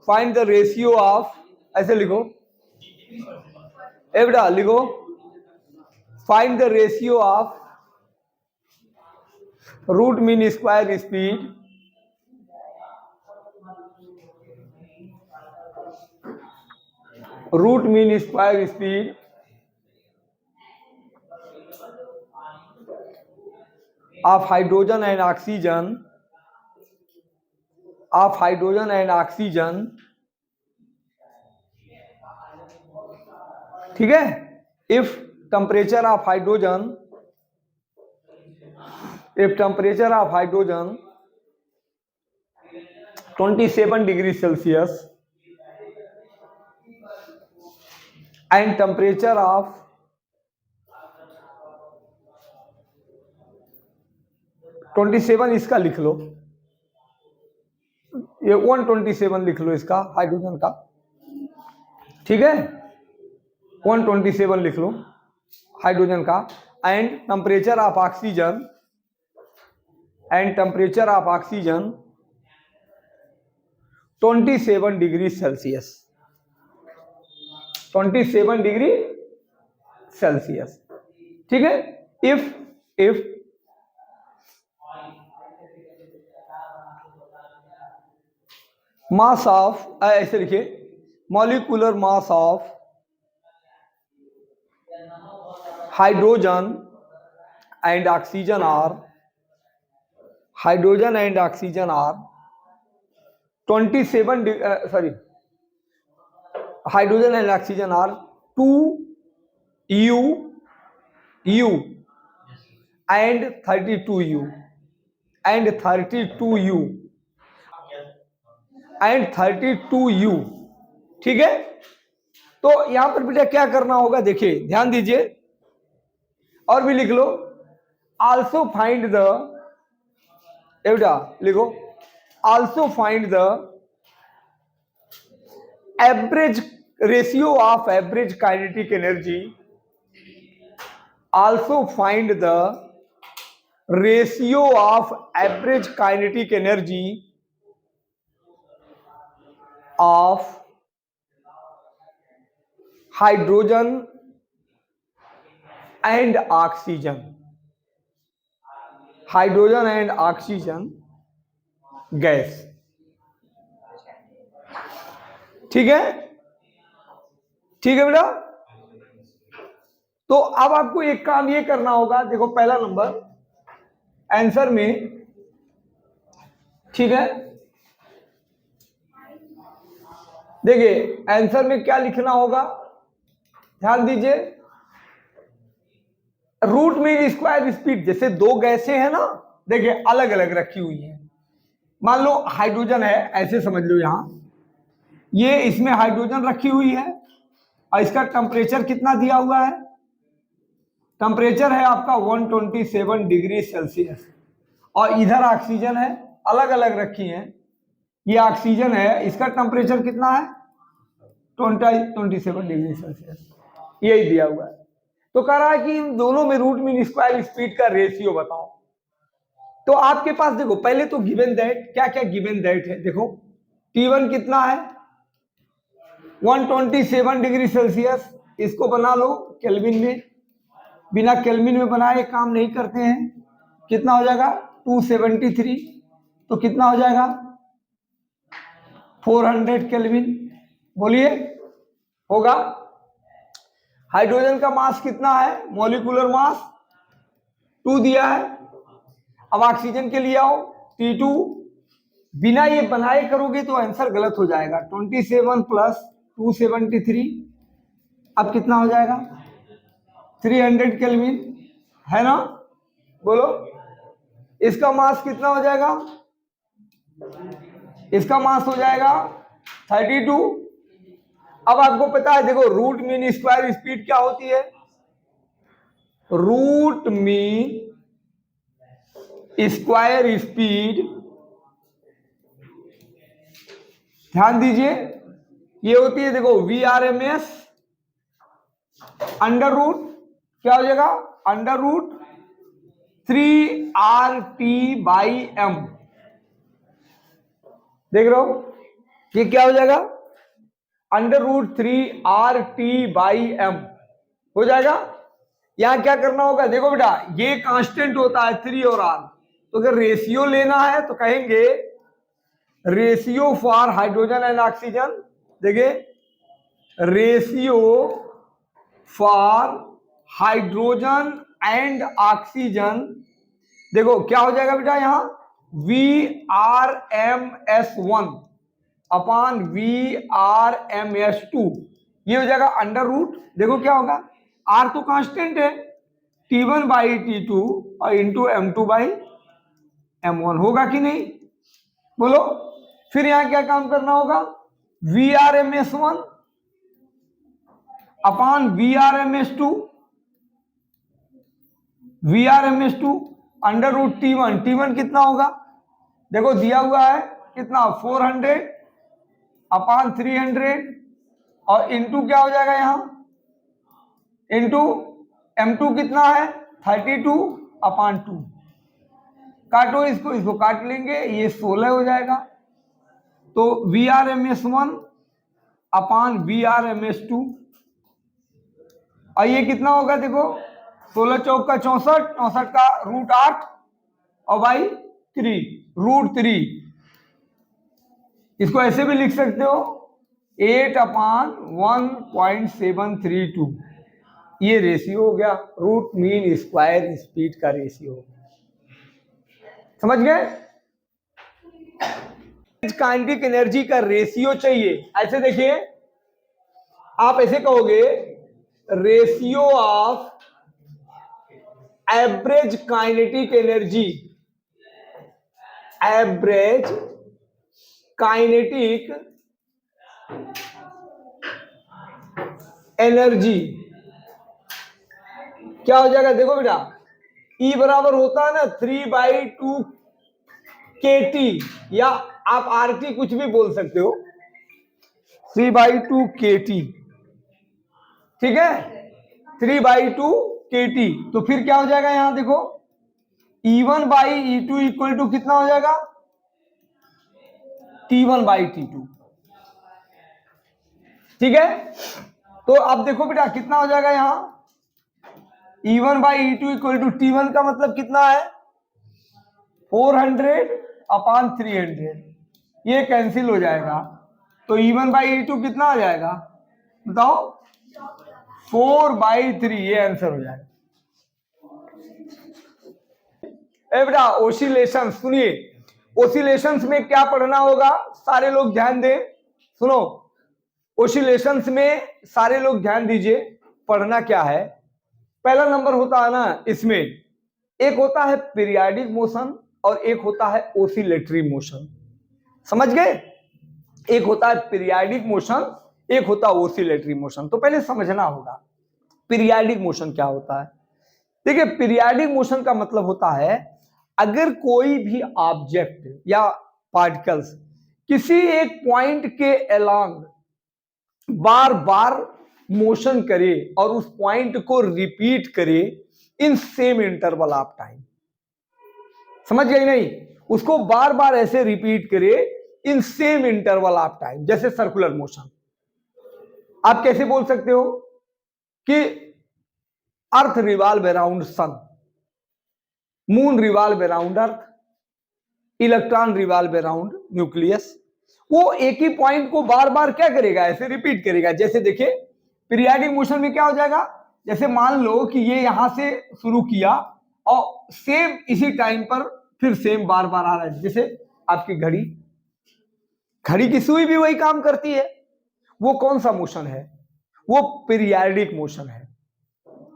Find the ratio of, ऐसे लिखो ए बेटा, लिखो find the ratio of root mean square speed root mean square speed of hydrogen and oxygen ठीक है। if temperature of hydrogen 27 degrees Celsius and temperature of 27, इसका लिख लो, ये 127 लिख लो इसका हाइड्रोजन का, ठीक है, 127 लिख लो हाइड्रोजन का। And temperature of oxygen 27 degree Celsius, 27 degree Celsius, ठीक है। इफ मास ऑफ, ऐसे लिखिए, molecular mass of hydrogen and oxygen are 27 hydrogen and oxygen are 2U and 32U and 32U, ठीक है। तो यहां पर बेटा क्या करना होगा, देखिए ध्यान दीजिए, और भी लिख लो, आल्सो फाइंड द, बेटा लिखो, also find the average ratio of average kinetic energy, also find the ratio of average kinetic energy of hydrogen and oxygen gas, ठीक है, ठीक है बेटा। तो अब आपको एक काम ये करना होगा, देखो पहला नंबर आंसर में, ठीक है, देखिए आंसर में क्या लिखना होगा, ध्यान दीजिए, रूट मीन स्क्वायर स्पीड, जैसे दो गैसें हैं ना, देखिए अलग अलग रखी हुई हैं, मान लो हाइड्रोजन है, ऐसे समझ लो, यहां ये इसमें हाइड्रोजन रखी हुई है और इसका टेम्परेचर कितना दिया हुआ है, टेम्परेचर है आपका 127 डिग्री सेल्सियस, और इधर ऑक्सीजन है, अलग अलग रखी हैं, ये ऑक्सीजन है, इसका टेम्परेचर कितना है 27 डिग्री सेल्सियस, यही दिया हुआ है। तो कह रहा है कि इन दोनों में रूट मीन स्क्वायर स्पीड का रेशियो बताओ। तो आपके पास देखो पहले तो गिवन दैट, क्या क्या गिवन दैट है, देखो T1 कितना है 127 डिग्री सेल्सियस, इसको बना लो केल्विन में, बिना केल्विन में बनाए काम नहीं करते हैं, कितना हो जाएगा 273, तो कितना हो जाएगा 400 केल्विन, बोलिए होगा। हाइड्रोजन का मास कितना है, मॉलिक्यूलर मास 2 दिया है। अब ऑक्सीजन के लिए आओ, T2, बिना ये बनाए करोगे तो आंसर गलत हो जाएगा, 27 प्लस 273, अब कितना हो जाएगा 300 केल्विन, है ना, बोलो इसका मास कितना हो जाएगा, इसका मास हो जाएगा 32। अब आपको पता है, देखो रूट मीन स्क्वायर स्पीड क्या होती है, रूट मीन स्क्वायर स्पीड, ध्यान दीजिए, ये होती है, देखो VRMS अंडर रूट, क्या हो जाएगा अंडर रूट 3RT/m, देख रहे हो ये क्या हो जाएगा, √3RT/m हो जाएगा। यहां क्या करना होगा, देखो बेटा ये कांस्टेंट होता है 3 और r, तो अगर रेशियो लेना है तो कहेंगे ratio for hydrogen and oxygen, देखिए ratio for hydrogen and oxygen, देखो क्या हो जाएगा बेटा, यहां VRMS1/VRMS2, ये हो जाएगा अंडर रूट, देखो क्या होगा, R तो कांस्टेंट है, T1/T2 और इंटू M2/M1 होगा कि नहीं, बोलो। फिर यहां क्या काम करना होगा, VRMS1/VRMS2, VRMS2 under root T1, T1 कितना होगा, देखो दिया हुआ है कितना 400/300 और इंटू क्या हो जाएगा यहां, इंटू M2 कितना है 32/2, काटो इसको, इसको काट लेंगे, ये 16 हो जाएगा। तो VRMS1/VRMS2 और ये कितना होगा, देखो 16 चौक का 64, 64 का √8 और बाई 3 √3, इसको ऐसे भी लिख सकते हो 8/1.732, ये रेशियो हो गया, रूट मीन स्क्वायर स्पीड का रेशियो, समझ गए। काइनेटिक एनर्जी का रेशियो चाहिए, ऐसे देखिए आप ऐसे कहोगे ratio of average kinetic energy, average kinetic energy क्या हो जाएगा, देखो बेटा E बराबर होता है ना 3/2 KT, या आप RT कुछ भी बोल सकते हो, 3/2 KT, ठीक है 3/2 KT। तो फिर क्या हो जाएगा, यहां देखो E1/E2 इक्वल टू कितना हो जाएगा, T1/T2, ठीक है। तो अब देखो बेटा कितना हो जाएगा, यहां E1/E2 इक्वल टू T1 का मतलब कितना है 400/300, ये कैंसिल हो जाएगा, तो E1/E2 कितना आ जाएगा बताओ 4/3, ये आंसर हो जाएगा। बेटा ओसिलेशन, सुनिए ओसिलेशंस में क्या पढ़ना होगा, सारे लोग ध्यान दें, सुनो ओसिलेशंस में सारे लोग ध्यान दीजिए, पढ़ना क्या है। पहला नंबर होता है ना इसमें, एक होता है पीरियाडिक मोशन और एक होता है ओसिलेटरी मोशन, समझ गए, एक होता है पीरियाडिक मोशन, एक होता है ओसिलेटरी मोशन। तो पहले समझना होगा पीरियाडिक मोशन क्या होता है। देखिए पीरियाडिक मोशन का मतलब होता है अगर कोई भी ऑब्जेक्ट या पार्टिकल्स किसी एक पॉइंट के अलोंग बार बार मोशन करे और उस पॉइंट को रिपीट करे in same interval of time, समझ गए नहीं, उसको बार बार ऐसे रिपीट करे in same interval of time, जैसे सर्कुलर मोशन। आप कैसे बोल सकते हो कि earth revolve around sun, moon revolve around earth, electron revolve around nucleus, वो एक ही पॉइंट को बार बार क्या करेगा ऐसे रिपीट करेगा। जैसे देखिए पीरियाडिक मोशन में क्या हो जाएगा, जैसे मान लो कि ये यहां से शुरू किया और सेम इसी टाइम पर फिर सेम बार बार आ रहा है, जैसे आपकी घड़ी, घड़ी की सुई भी वही काम करती है, वो कौन सा मोशन है, वो पीरियाडिक मोशन है,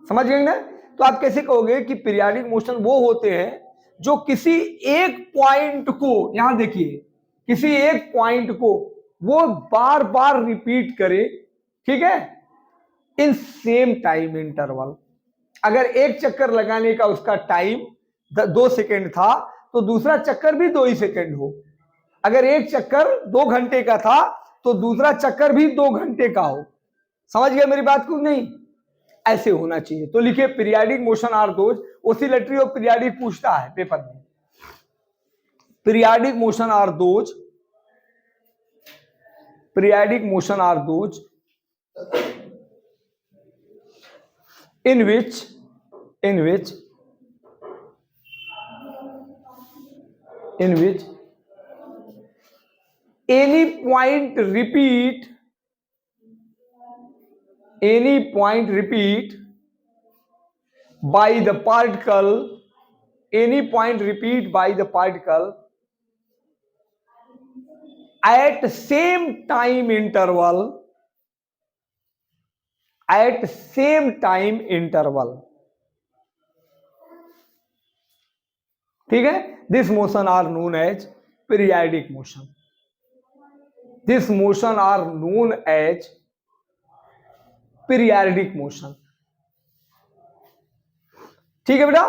समझ गए ना। तो आप कैसे कहोगे कि पीरियाडिक मोशन वो होते हैं जो किसी एक पॉइंट को, यहां देखिए किसी एक पॉइंट को वो बार बार रिपीट करे, ठीक है, इन सेम टाइम इंटरवल। अगर एक चक्कर लगाने का उसका टाइम 2 सेकेंड था तो दूसरा चक्कर भी 2 ही सेकेंड हो, अगर एक चक्कर 2 घंटे का था तो दूसरा चक्कर भी 2 घंटे का हो, समझ गए मेरी बात को नहीं, ऐसे होना चाहिए। तो लिखिए periodic motion are those, oscillatory और पीरियाडिक पूछता है पेपर में, periodic motion are those Periodic motion are those in which any point repeat by the particle at same time interval ठीक है, this motion are known as periodic motion. This motion are known as periodic motion. ठीक है बेटा,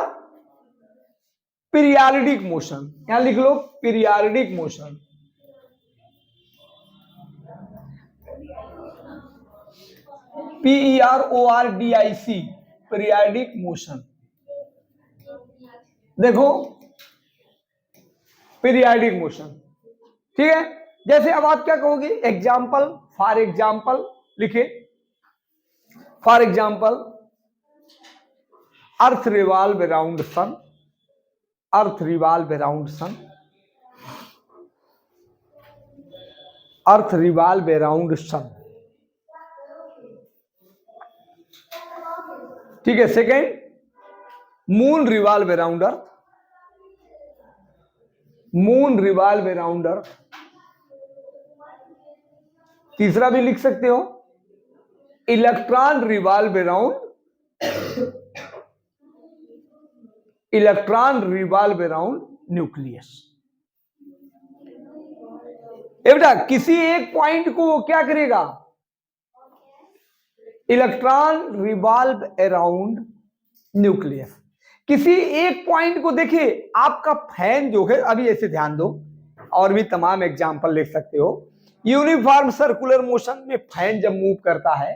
periodic motion यहां लिख लो, periodic motion. PERORDIC, periodic motion. देखो periodic motion, ठीक है। जैसे अब आप क्या कहोगे, एग्जाम्पल, फॉर एग्जाम्पल लिखे, for example earth revolve around sun, earth revolve around sun, earth revolve around sun, ठीक है। Second, moon revolve around earth, moon revolve around अर्थ। तीसरा भी लिख सकते हो, electron revolve around, electron revolve around nucleus. बेटा किसी एक पॉइंट को वो क्या करेगा, इलेक्ट्रॉन रिवॉल्व अराउंड न्यूक्लियस। किसी एक पॉइंट को देखिए, आपका फैन जो है, अभी ऐसे ध्यान दो, और भी तमाम एग्जांपल लिख सकते हो। यूनिफॉर्म सर्कुलर मोशन में फैन जब मूव करता है,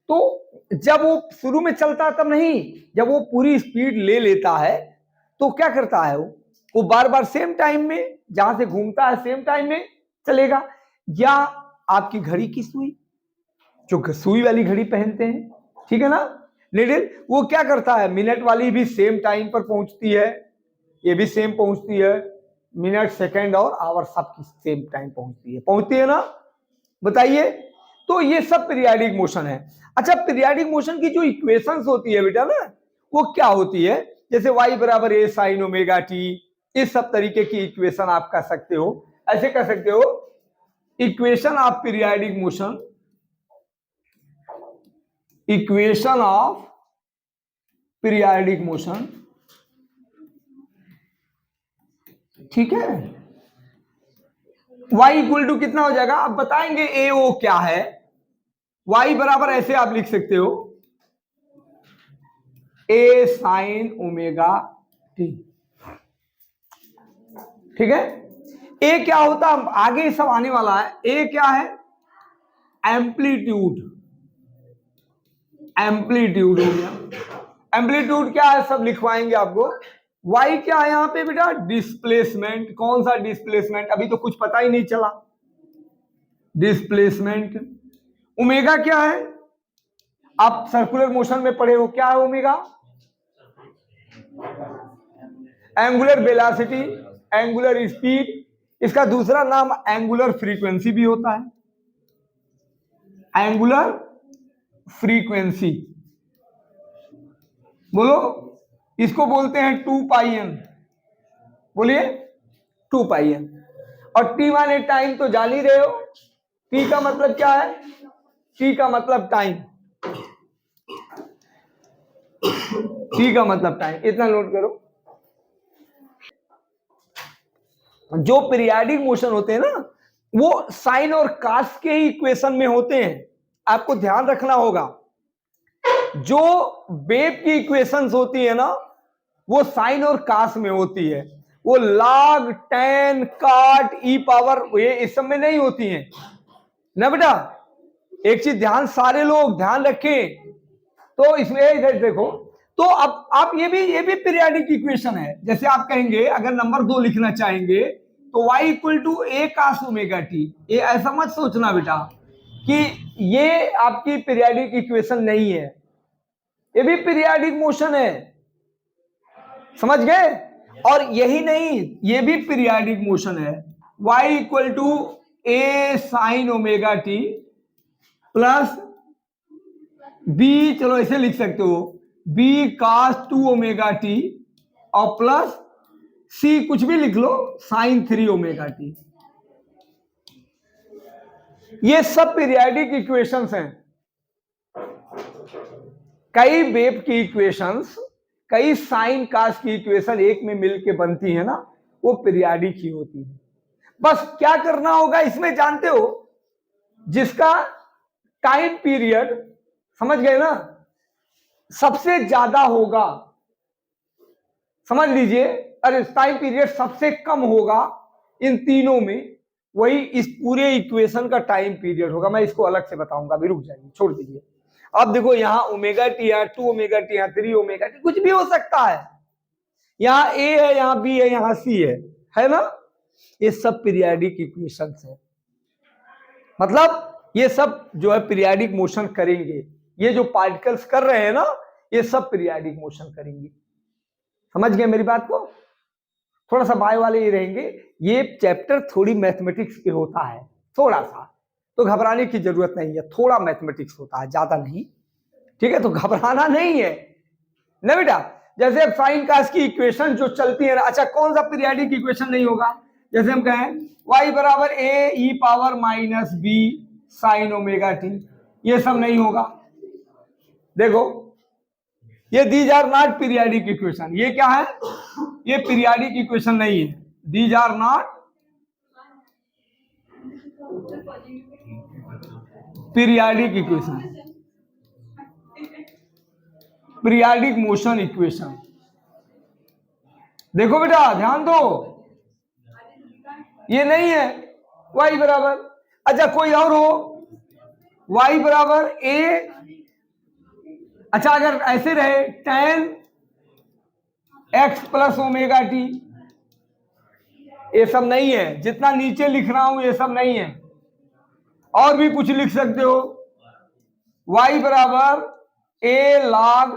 तो जब वो शुरू में चलता है तब नहीं, जब वो पूरी स्पीड ले लेता है तो क्या करता है, वो बार बार सेम टाइम में, जहां से घूमता है सेम टाइम में चलेगा। या आपकी घड़ी की सुई, जो सुई वाली घड़ी पहनते हैं, ठीक है ना, नीडल, वो क्या करता है, मिनट वाली भी सेम टाइम पर पहुंचती है, ये भी सेम पहुंचती है, मिनट सेकंड और आवर सबकी सेम टाइम पहुंचती है ना, बताइए। तो ये सब पीरियाडिक मोशन है। अच्छा, पीरियाडिक मोशन की जो इक्वेशंस होती है बेटा ना, वो क्या होती है, जैसे y बराबर a साइन ओमेगा टी, इस सब तरीके की इक्वेशन आप कर सकते हो। ऐसे कर सकते हो, equation of periodic motion, equation of periodic motion, ठीक है। y इक्वल टू कितना हो जाएगा, अब बताएंगे ए ओ क्या है। y बराबर ऐसे आप लिख सकते हो, ए साइन ओमेगा टी, ठीक है। ए क्या होता, आगे सब आने वाला है। ए क्या है, एम्पलीट्यूड, एम्पलीट्यूड हो गया। एम्पलीट्यूड क्या है, सब लिखवाएंगे आपको। y क्या है यहां पे बेटा, डिस्प्लेसमेंट। कौन सा डिस्प्लेसमेंट, अभी तो कुछ पता ही नहीं चला, डिस्प्लेसमेंट। ओमेगा क्या है, आप सर्कुलर मोशन में पढ़े हो, क्या है omega, angular velocity, angular speed. इसका दूसरा नाम एंगुलर फ्रीक्वेंसी भी होता है, एंगुलर फ्रीक्वेंसी। बोलो, इसको बोलते हैं 2πn, बोलिए 2πn। और टी माने टाइम तो जान ही रहे हो, टी का मतलब क्या है, टी का मतलब टाइम, टी का मतलब टाइम, इतना नोट करो। जो पीरियाडिक मोशन होते हैं ना, वो साइन और कास के ही इक्वेशन में होते हैं, आपको ध्यान रखना होगा। जो वेव की इक्वेशंस होती है ना, वो साइन और कास में होती है, वो लॉग, टेन, काट, ई पावर, ये इस सब में नहीं होती है ना बेटा। एक चीज ध्यान, सारे लोग ध्यान रखें। तो इसमें इधर देखो, तो अब आप ये भी पीरियाडिक इक्वेशन है। जैसे आप कहेंगे, अगर नंबर 2 लिखना चाहेंगे तो y equal to a cos omega t. ये ऐसा मत सोचना बेटा कि ये आपकी पीरियाडिक इक्वेशन नहीं है, ये भी पीरियाडिक मोशन है, समझ गए। और यही नहीं, ये भी पीरियाडिक मोशन है। y equal to a sine omega t plus b, चलो ऐसे लिख सकते हो, b cos 2 ओमेगा टी और प्लस c कुछ भी लिख लो साइन 3 ओमेगा टी। ये सब पीरियाडिक इक्वेशंस हैं। कई वेव की इक्वेशंस, कई साइन कास की इक्वेशन एक में मिलके बनती है ना, वो पीरियाडिक ही होती है। बस क्या करना होगा इसमें जानते हो, जिसका टाइम पीरियड, समझ गए ना, सबसे ज्यादा होगा, समझ लीजिए, अरे टाइम पीरियड सबसे कम होगा इन तीनों में, वही इस पूरे इक्वेशन का टाइम पीरियड होगा। मैं इसको अलग से बताऊंगा, अभी रुक जाइए, छोड़ दीजिए। अब देखो यहाँ ओमेगा टी है, 2 ओमेगा टी है, 3 ओमेगा टी, कुछ भी हो सकता है। यहाँ ए है, यहाँ बी है, यहाँ सी है ना। ये सब पीरियाडिक इक्वेशंस है, मतलब ये सब जो है पीरियाडिक मोशन करेंगे। ये जो पार्टिकल्स कर रहे हैं ना, ये सब पीरियाडिक मोशन करेंगे। समझ गए मेरी बात को। थोड़ा सा बाय वाले ही रहेंगे, ये चैप्टर थोड़ी मैथमेटिक्स पे होता है, थोड़ा सा, तो घबराने की जरूरत नहीं है। थोड़ा मैथमेटिक्स होता है, ज्यादा नहीं, ठीक है, तो घबराना नहीं है ना बेटा। जैसे अब साइन कास की इक्वेशन जो चलती है, अच्छा कौन सा पीरियाडिक इक्वेशन नहीं होगा, जैसे हम कहें y बराबर a e power minus b sine omega t, ये सब नहीं होगा। देखो ये these are not periodic equation. ये क्या है, ये पीरियाडिक इक्वेशन नहीं है, these are not periodic equation, periodic motion equation. देखो बेटा ध्यान दो, ये नहीं है y बराबर, अच्छा कोई और हो, y बराबर a, अच्छा अगर ऐसे रहे tan x plus omega t, ये सब नहीं है, जितना नीचे लिख रहा हूं ये सब नहीं है। और भी कुछ लिख सकते हो, y बराबर a log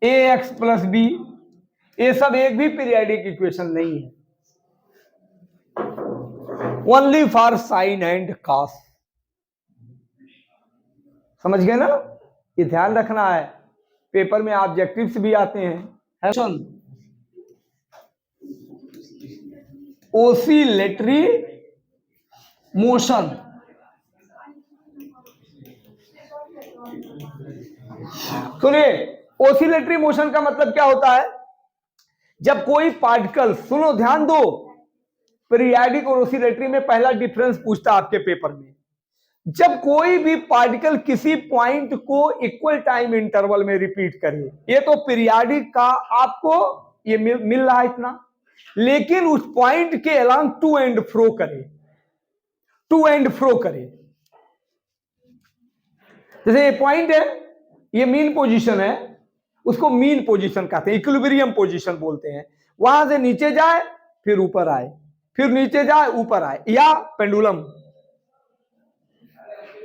a x plus b, ये सब एक भी पीरियाडिक इक्वेशन नहीं है, only for sine and cos. समझ गए ना, ये ध्यान रखना है, पेपर में ऑब्जेक्टिव्स भी आते हैं। ओसिलेटरी मोशन, सुनिए ओसिलेटरी मोशन का मतलब क्या होता है, जब कोई पार्टिकल, सुनो ध्यान दो, पीरियाडिक और ओसिलेटरी में पहला डिफरेंस पूछता आपके पेपर में। जब कोई भी पार्टिकल किसी पॉइंट को इक्वल टाइम इंटरवल में रिपीट करे, ये तो पीरियाडिक का आपको ये मिल रहा है इतना, लेकिन उस पॉइंट के अलांग टू एंड फ्रो करे, टू एंड फ्रो करे। जैसे ये पॉइंट है, ये मीन पोजीशन है, उसको मीन पोजीशन कहते हैं, इक्विलिब्रियम पोजीशन बोलते हैं। वहां से नीचे जाए फिर ऊपर आए, फिर नीचे जाए ऊपर आए, या पेंडुलम,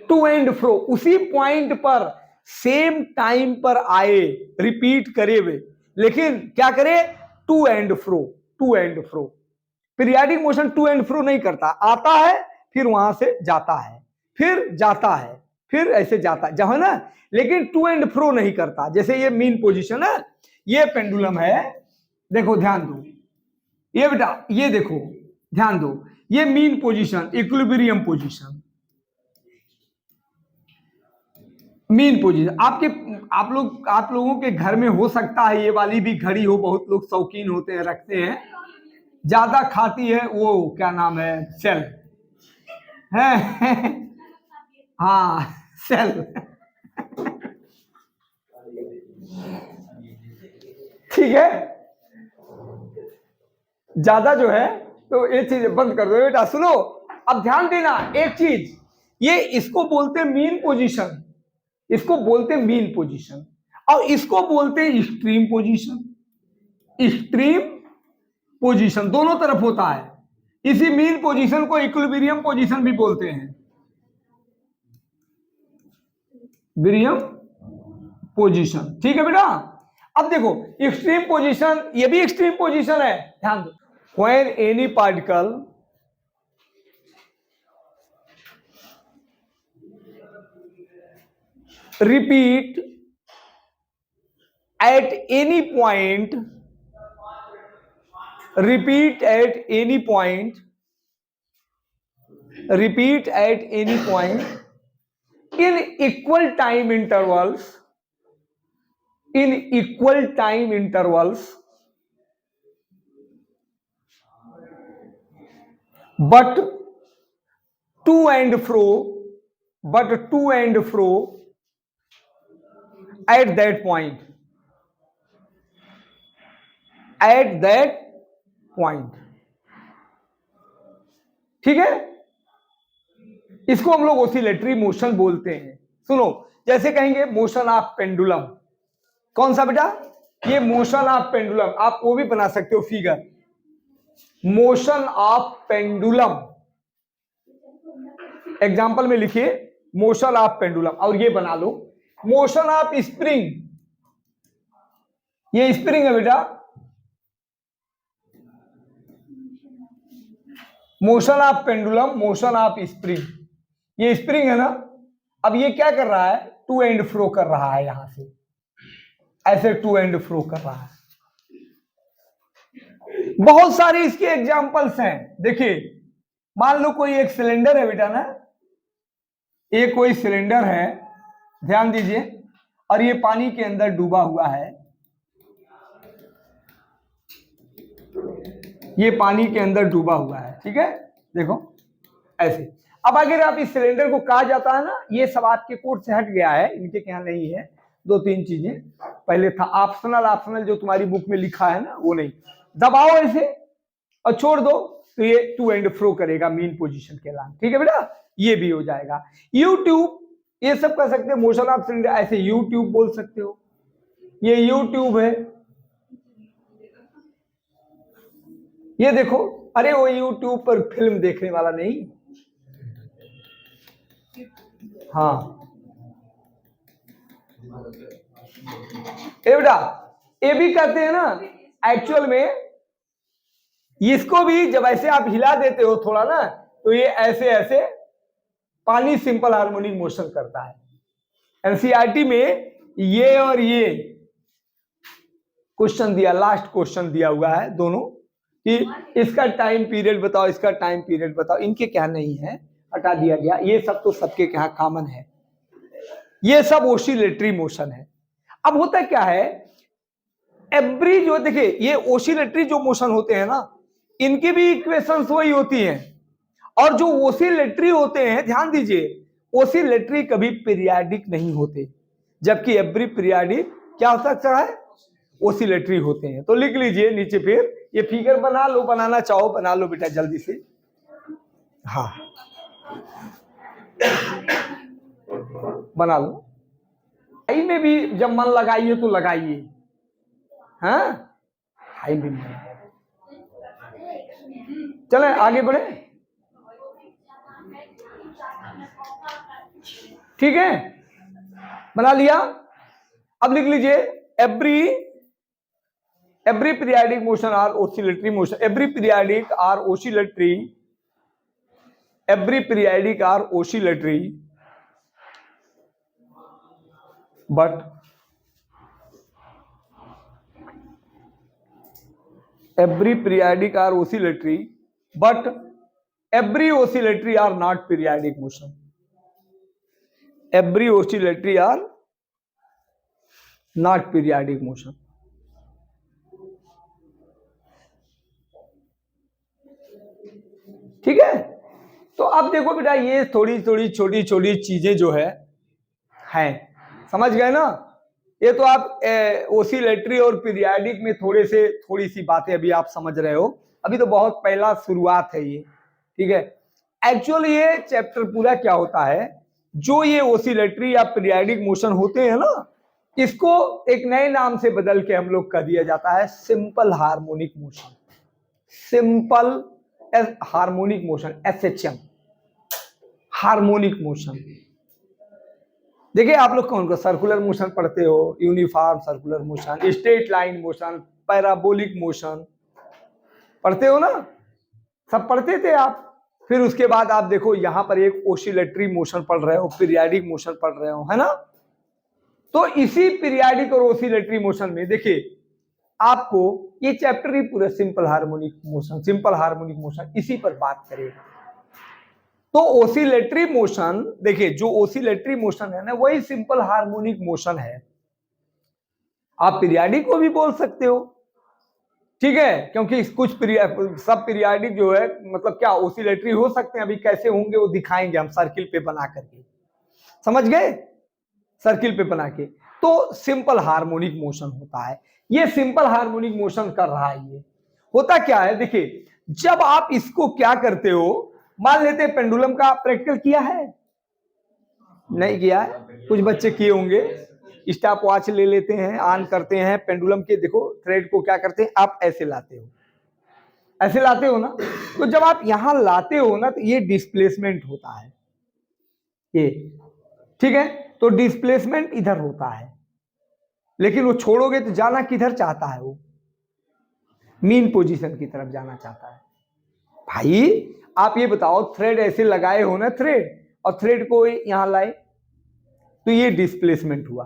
टू एंड फ्रो, उसी पॉइंट पर सेम टाइम पर आए, रिपीट करे वे, लेकिन क्या करे, to and fro, to and fro. Periodic motion to and fro नहीं करता, आता है फिर वहां से जाता है, फिर जाता है, फिर ऐसे जाता है जहां ना, लेकिन टू एंड फ्रो नहीं करता। जैसे ये मीन पोजीशन है, ये पेंडुलम है, देखो ध्यान दो, ये बेटा ये देखो ध्यान दो, ये mean position, equilibrium position, mean position. आप लोगों के घर में हो सकता है ये वाली भी घड़ी हो, बहुत लोग शौकीन होते हैं, रखते हैं, ज्यादा खाती है वो, क्या नाम है, सेल है हाँ सेल ठीक है, ज्यादा जो है तो ये चीज बंद कर दो बेटा। सुनो अब ध्यान देना एक चीज, ये इसको बोलते हैं मीन पोजीशन, इसको बोलते हैं मीन पोजीशन, और इसको बोलते हैं एक्सट्रीम पोजीशन। एक्सट्रीम पोजीशन दोनों तरफ होता है। इसी मीन पोजीशन को इक्विलिब्रियम पोजीशन भी बोलते हैं। William position. ठीक है बेटा। अब देखो एक्सट्रीम पोजीशन, ये भी एक्सट्रीम पोजीशन है, ध्यान दो। When any particle repeat at any point, repeat at any point, repeat at any point in equal time intervals, in equal time intervals, but to and fro, but to and fro at that point, at that point। ठीक है, इसको हम लोग oscillatory motion बोलते हैं। सुनो, जैसे कहेंगे मोशन ऑफ पेंडुलम, कौन सा बेटा, ये मोशन ऑफ पेंडुलम, आप वो भी बना सकते हो figure, motion of pendulum, example में लिखिए मोशन ऑफ पेंडुलम, और ये बना लो मोशन ऑफ स्प्रिंग, ये स्प्रिंग है बेटा, motion of pendulum, motion of spring, ये स्प्रिंग है ना। अब ये क्या कर रहा है, टू एंड फ्रो कर रहा है, यहां से ऐसे टू एंड फ्रो कर रहा है। बहुत सारे इसके एग्जांपल्स हैं। देखिए, मान लो कोई एक सिलेंडर है बेटा ना, ये कोई सिलेंडर है, ध्यान दीजिए, और ये पानी के अंदर डूबा हुआ है, ये पानी के अंदर डूबा हुआ है। ठीक है, देखो ऐसे। अब अगर आप इस सिलेंडर को कहा जाता है ना, ये सब आपके कोर्स से हट गया है, इनके क्या नहीं है, दो तीन चीजें पहले था ऑप्शनल, ऑप्शनल जो तुम्हारी बुक में लिखा है ना वो नहीं, दबाओ ऐसे और छोड़ दो तो ये टू एंड फ्रो करेगा मीन पोजीशन के लिए। ठीक है बेटा, ये भी हो जाएगा। यूट्यूब, ये सब कर सकते हो, मोशन ऑफ सिलेंडर, ऐसे यूट्यूब बोल सकते हो, ये यूट्यूब है, ये देखो, अरे वो यूट्यूब पर फिल्म देखने वाला नहीं, हाँ ये बेटा, ये भी कहते हैं ना एक्चुअल में, इसको भी जब ऐसे आप हिला देते हो थोड़ा ना, तो ये ऐसे ऐसे पानी सिंपल हार्मोनिक मोशन करता है। एनसीईआरटी में ये और ये क्वेश्चन दिया, लास्ट क्वेश्चन दिया हुआ है दोनों, कि इसका टाइम पीरियड बताओ, इसका टाइम पीरियड बताओ, इनके क्या नहीं है, हटा दिया गया। ये सब तो सबके यहाँ कॉमन है, ये सब ओसिलेटरी मोशन है। अब होता क्या है, एवरी जो देखिए ये ओसिलेटरी जो मोशन होते हैं ना, इनकी भी इक्वेशंस वही होती हैं, और जो ओसिलेटरी होते हैं, ध्यान दीजिए, ओसिलेटरी कभी पीरियाडिक नहीं होते, जबकि एवरी पीरियाडिक क्या हो सकता है, ओसिलेटरी होते हैं। तो लिख लीजिए नीचे, फिर ये फिगर बना लो, बनाना चाहो बना लो बेटा जल्दी से, हाँ बना लो, हाई में भी जब मन लगाइए तो लगाइए, हाँ हाई में। चले आगे बढ़े, ठीक है, बना लिया। अब लिख लीजिए every periodic motion or oscillatory motion, every periodic or oscillatory, every periodic or oscillatory, but every periodic or oscillatory, but every oscillatory are not periodic motion, every oscillatory are not periodic motion। ठीक है, तो अब देखो बेटा, ये थोड़ी थोड़ी छोटी छोटी चीजें जो है हैं, समझ गए ना। ये तो आप ओसिलेटरी और पीरियाडिक में थोड़ी सी बातें अभी आप समझ रहे हो, अभी तो बहुत पहला शुरुआत है ये। ठीक है, एक्चुअली ये चैप्टर पूरा क्या होता है, जो ये ओसिलेटरी या पीरियाडिक मोशन होते हैं ना, इसको एक नए नाम से बदल के हम लोग कह दिया जाता है simple harmonic motion, simple harmonic motion, SHM, harmonic motion. देखिए आप लोग कौन को सर्कुलर मोशन पढ़ते हो, uniform circular motion, straight line motion, parabolic motion पढ़ते हो ना, सब पढ़ते थे आप। फिर उसके बाद आप देखो यहां पर एक ओसिलेटरी मोशन पढ़ रहे हो, पीरियाडिक मोशन पढ़ रहे हो, है ना। तो इसी पीरियाडिक और ओसिलेटरी मोशन में देखिए आपको ये चैप्टर ही पूरा सिंपल हार्मोनिक मोशन इसी पर बात करेगा। तो ओसिलेटरी मोशन देखिए, जो ओसिलेटरी मोशन है ना वही सिंपल हार्मोनिक मोशन है। आप पीरियाडिक को भी बोल सकते हो, ठीक है, क्योंकि कुछ सब पीरियाडिक जो है मतलब क्या ओसिलेटरी हो सकते हैं। अभी कैसे होंगे वो दिखाएंगे हम सर्किल पे बना करके, समझ गए, सर्किल पे बना के। तो सिंपल हार्मोनिक मोशन होता है, ये सिंपल हार्मोनिक मोशन कर रहा है। ये होता क्या है देखिए, जब आप इसको क्या करते हो, मान लेते हैं पेंडुलम का प्रैक्टिकल किया है, नहीं किया है, कुछ बच्चे किए होंगे। स्टॉप वॉच ले लेते हैं, ऑन करते हैं, पेंडुलम के देखो थ्रेड को क्या करते हैं, आप ऐसे लाते हो, ऐसे लाते हो ना। तो जब आप यहां लाते हो ना तो ये डिस्प्लेसमेंट होता है, ये ठीक है। तो डिस्प्लेसमेंट इधर होता है, लेकिन वो छोड़ोगे तो जाना किधर चाहता है, वो मीन पोजीशन की तरफ जाना चाहता है। भाई आप ये बताओ, थ्रेड ऐसे लगाए हो ना थ्रेड, और थ्रेड को यहां लाए तो ये डिस्प्लेसमेंट हुआ,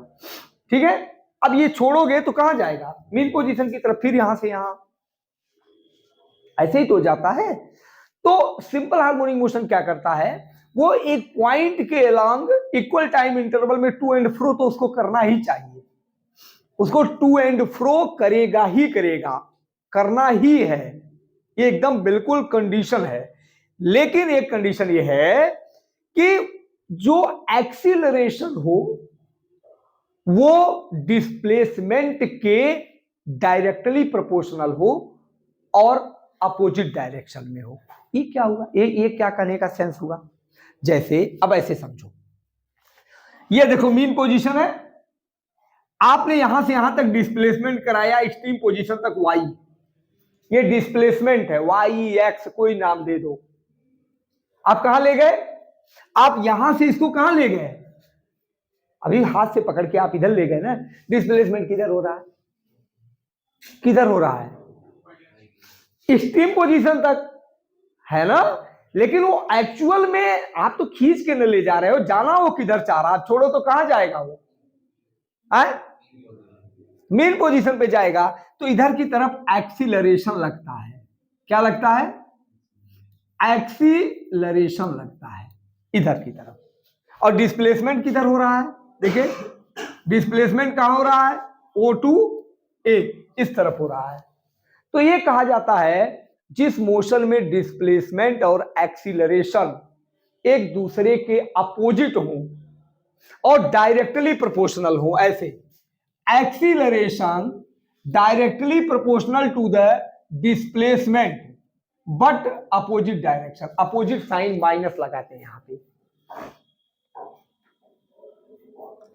ठीक है। अब ये छोड़ोगे तो कहां जाएगा, मीन पोजीशन की तरफ, फिर यहां से यहां, ऐसे ही तो जाता है। तो सिंपल हार्मोनिक मोशन क्या करता है, वो एक पॉइंट के अलोंग इक्वल टाइम इंटरवल में टू एंड फ्रो तो उसको करना ही चाहिए, उसको टू एंड फ्रो करेगा ही करेगा, करना ही है, ये एकदम बिल्कुल कंडीशन है। लेकिन एक कंडीशन ये है कि जो एक्सीलरेशन हो वो डिस्प्लेसमेंट के डायरेक्टली प्रोपोर्शनल हो और अपोजिट डायरेक्शन में हो। ये क्या हुआ, ये क्या करने का सेंस हुआ, जैसे अब ऐसे समझो, ये देखो मीन पोजीशन है, आपने यहां से यहां तक डिस्प्लेसमेंट कराया एक्सट्रीम पोजीशन तक वाई, ये डिस्प्लेसमेंट है, वाई एक्स कोई नाम दे दो। आप कहां ले गए, आप यहां से इसको कहां ले गए, अभी हाथ से पकड़ के आप इधर ले गए ना। डिस्प्लेसमेंट किधर हो रहा है, किधर हो रहा है, एक्सट्रीम पोजीशन तक, है ना। लेकिन वो एक्चुअल में आप तो खींच के न ले जा रहे हो, जाना वो किधर चाह रहा, आप छोड़ो तो कहां जाएगा वो, मेन पोजीशन पे जाएगा। तो इधर की तरफ एक्सीलरेशन लगता है, क्या लगता है, एक्सीलरेशन लगता है इधर की तरफ। और डिस्प्लेसमेंट किधर हो रहा है, देखिए डिस्प्लेसमेंट कहां हो रहा है, O2 A इस तरफ हो रहा है। तो ये कहा जाता है जिस मोशन में डिस्प्लेसमेंट और एक्सीलरेशन एक दूसरे के अपोजिट हो और डायरेक्टली प्रोपोर्शनल हो, ऐसे acceleration directly proportional to the displacement but opposite direction, opposite sign minus लगाते हैं यहां पे,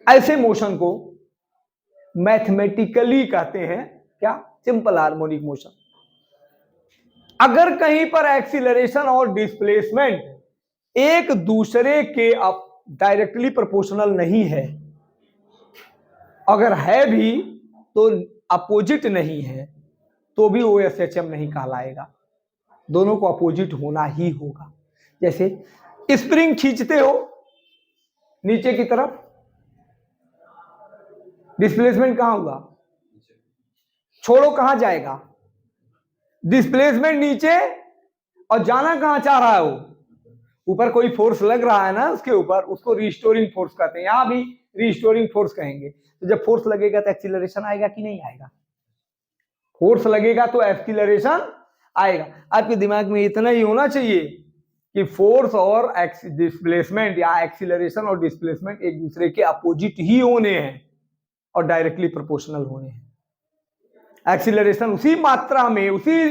ऐसे मोशन को मैथमेटिकली कहते हैं क्या, सिंपल हार्मोनिक मोशन। अगर कहीं पर एक्सीलरेशन और डिस्प्लेसमेंट एक दूसरे के डायरेक्टली प्रोपोर्शनल नहीं है, अगर है भी तो अपोजिट नहीं है, तो भी OSHM नहीं कहलाएगा, दोनों को अपोजिट होना ही होगा। जैसे स्प्रिंग खींचते हो नीचे की तरफ, डिस्प्लेसमेंट कहां होगा, छोड़ो कहां जाएगा, डिस्प्लेसमेंट नीचे, और जाना कहां चाह रहा है वो, ऊपर कोई फोर्स लग रहा है ना उसके ऊपर, उसको रिस्टोरिंग फोर्स कहते हैं, यहां भी रिस्टोरिंग फोर्स कहेंगे। तो जब फोर्स लगेगा तो एक्सीलरेशन आएगा कि नहीं आएगा, फोर्स लगेगा तो एक्सीलरेशन आएगा। आपके दिमाग में इतना ही होना चाहिए कि फोर्स और डिस्प्लेसमेंट या एक्सीलरेशन और डिस्प्लेसमेंट एक दूसरे के अपोजिट ही होने हैं और डायरेक्टली प्रोपोर्शनल होने हैं। एक्सीलरेशन उसी मात्रा में, उसी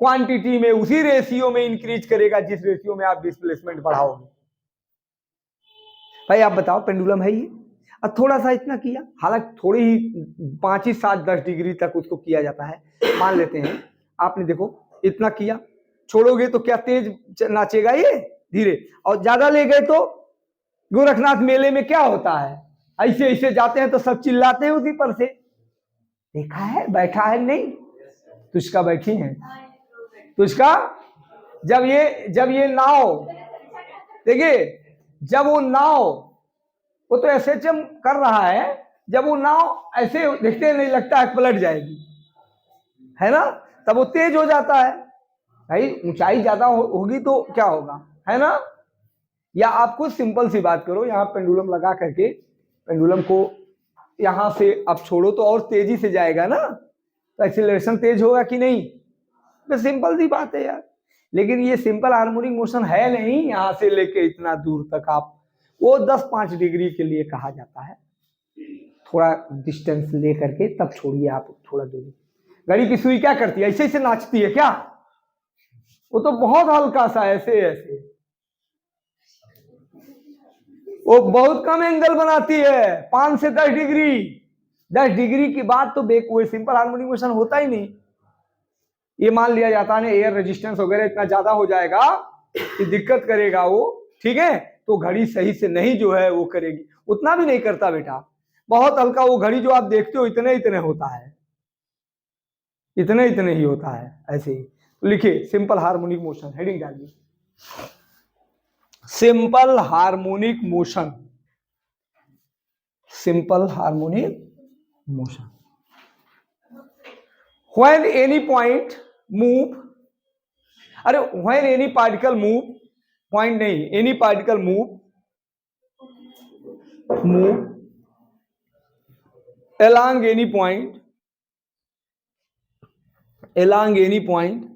क्वांटिटी में, उसी रेशियो में इंक्रीज करेगा जिस रेशियो में आप डिस्प्लेसमेंट बढ़ाओगे। भाई आप बताओ, पेंडुलम है ये, अब थोड़ा सा इतना किया, हालांकि थोड़ी ही 5 ही 7 10 डिग्री तक उसको किया जाता है, मान लेते हैं। आपने देखो इतना किया, छोड़ोगे तो क्या तेज नाचेगा ये, धीरे, और ज्यादा ले गए तो गोरखनाथ मेले में क्या होता है, ऐसे ऐसे जाते हैं तो सब चिल्लाते हैं उसी पर से। देखा है बैठा है नहीं, तुझका बैठी है, तुझका जब ये नाव, देखिए जब वो नाव, वो तो एसएचएम कर रहा है, जब वो नाव ऐसे देखते नहीं लगता है पलट जाएगी, है ना, तब वो तेज हो जाता है। भाई ऊंचाई ज्यादा होगी तो क्या होगा, है ना। या आप कुछ सिंपल सी बात करो, यहाँ पेंडुलम लगा करके पेंडुलम को यहां से अब छोड़ो तो और तेजी से जाएगा ना, तो एक्सीलरेशन तेज होगा कि नहीं, तो सिंपल सी बात है यार। लेकिन ये सिंपल हार्मोनिक मोशन है नहीं, यहां से लेके इतना दूर तक आप, वो 10-5 डिग्री के लिए कहा जाता है, थोड़ा डिस्टेंस ले करके तब छोड़िए आप थोड़ा दूर। घड़ी की सुई क्या करती है, ऐसे ऐसे नाचती है क्या, वो तो बहुत हल्का सा ऐसे ऐसे, वो बहुत कम एंगल बनाती है, 5 से 10 डिग्री। 10 डिग्री की बात तो वो सिंपल हार्मोनिक मोशन होता ही नहीं। ये मान लिया जाता है एयर रेजिस्टेंस वगैरह इतना ज्यादा हो जाएगा कि दिक्कत करेगा वो, ठीक है, तो घड़ी सही से नहीं जो है वो करेगी, उतना भी नहीं करता बेटा, बहुत हल्का। वो घड़ी जो आप देखते हो इतने इतने होता है, इतने इतने ही होता है ऐसे ही। तो लिखिए सिंपल हार्मोनिक मोशन, हेडिंग डालिए simple harmonic motion, simple harmonic motion. When any point move, अरे when any particle move, point नहीं, any particle move along any point, along any point,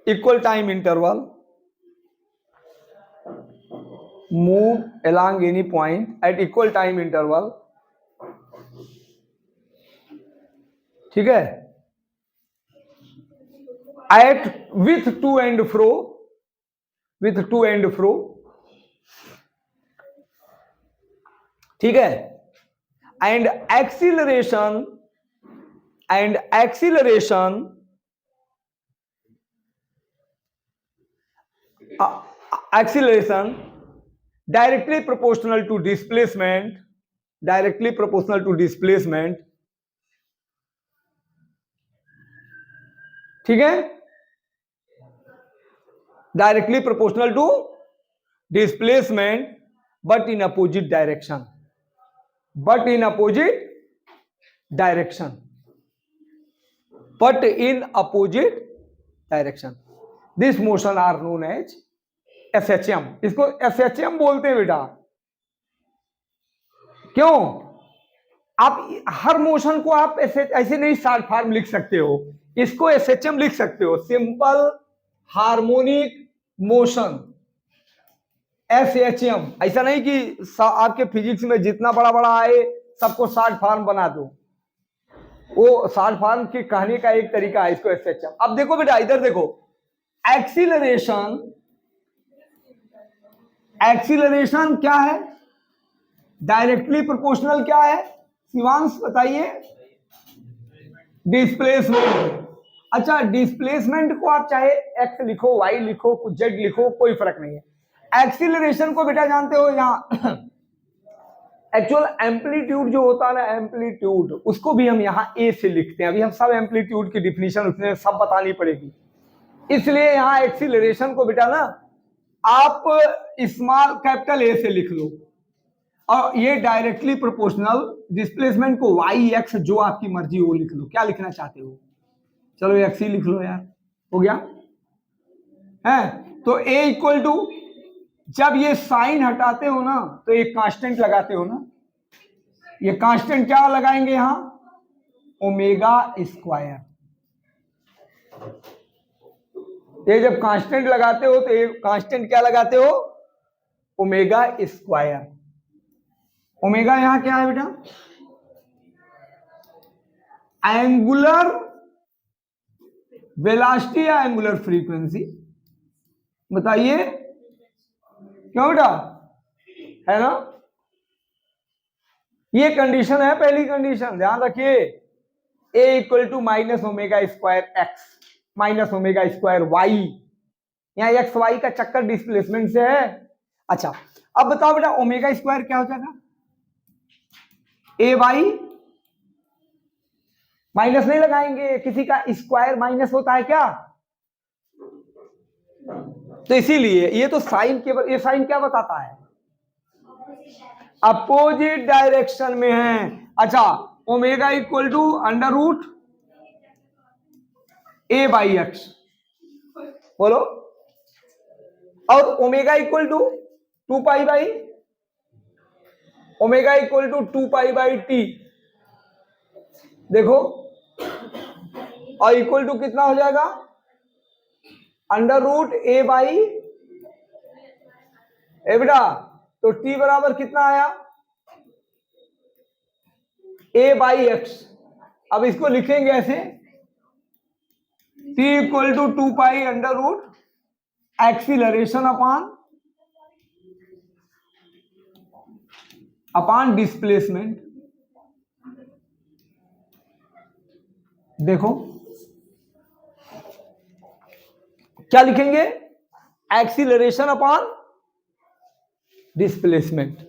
equal time interval, move along any point at equal time interval, ठीक है, at with to and fro, with to and fro, ठीक है, and acceleration acceleration directly proportional to displacement, directly proportional to displacement, ठीक है, directly proportional to displacement but in opposite direction, but in opposite direction, but in opposite direction, this motion are known as SHM. इसको SHM बोलते हैं बेटा, क्यों, आप हर motion को आप ऐसे नहीं शॉर्ट फॉर्म लिख सकते हो, इसको एसएचएम लिख सकते हो, सिंपल हार्मोनिक मोशन, एसएचएम। ऐसा नहीं कि आपके फिजिक्स में जितना बड़ा बड़ा आए सबको शॉर्ट फॉर्म बना दो, वो शॉर्ट फॉर्म के कहने का एक तरीका है, इसको एसएचएम। अब देखो बेटा इधर देखो, एक्सीलरेशन, एक्सीलरेशन क्या है, डायरेक्टली प्रोपोर्शनल क्या है, शिवांश बताइए, डिस्प्लेसमेंट। अच्छा डिस्प्लेसमेंट को आप चाहे एक्स लिखो, वाई लिखो, कुछ जेड लिखो, कोई फर्क नहीं है। एक्सीलरेशन को बेटा जानते हो, यहाँ एक्चुअल एम्पलीट्यूड जो होता है ना, एम्पलीट्यूड, उसको भी हम यहाँ ए से लिखते हैं। अभी हम सब एम्पलीट्यूड की डिफिनीशन उसने सब बतानी पड़ेगी, इसलिए यहाँ एक्सीलरेशन को बेटा ना आप स्मॉल कैपिटल ए से लिख लो, और ये डायरेक्टली प्रोपोर्शनल डिस्प्लेसमेंट को वाई एक्स जो आपकी मर्जी हो लिख लो, क्या लिखना चाहते हो, चलो एक्स ही लिख लो यार, हो गया है। तो ए इक्वल टू, जब ये साइन हटाते हो ना तो एक कांस्टेंट लगाते हो ना, ये कांस्टेंट क्या लगाएंगे यहां, ओमेगा स्क्वायर। ये जब कांस्टेंट लगाते हो तो ये कांस्टेंट क्या लगाते हो, ओमेगा स्क्वायर। ओमेगा यहां क्या है बेटा, एंगुलर वेलोसिटी या एंगुलर फ्रीक्वेंसी, बताइए क्यों बेटा, है ना। ये कंडीशन है, पहली कंडीशन ध्यान रखिए, A equal to minus omega square X minus omega square Y, यहाँ एक्स वाई का चक्कर डिस्प्लेसमेंट से है। अच्छा अब बताओ बेटा ओमेगा स्क्वायर क्या हो जाएगा, ए बाई, माइनस नहीं लगाएंगे, किसी का स्क्वायर माइनस होता है क्या? तो इसीलिए ये तो साइन के, ये साइन क्या बताता है? अपोजिट डायरेक्शन में है। अच्छा, omega equal to under root a by x, बोलो। और omega equal to 2 pi by, omega equal to 2 pi by t, देखो, और इक्वल टू कितना हो जाएगा? अंडर रूट ए बाई, ए बेटा, तो टी बराबर कितना आया? A by x. अब इसको लिखेंगे ऐसे, t equal to 2 pi under root acceleration upon displacement. देखो क्या लिखेंगे? Acceleration upon displacement.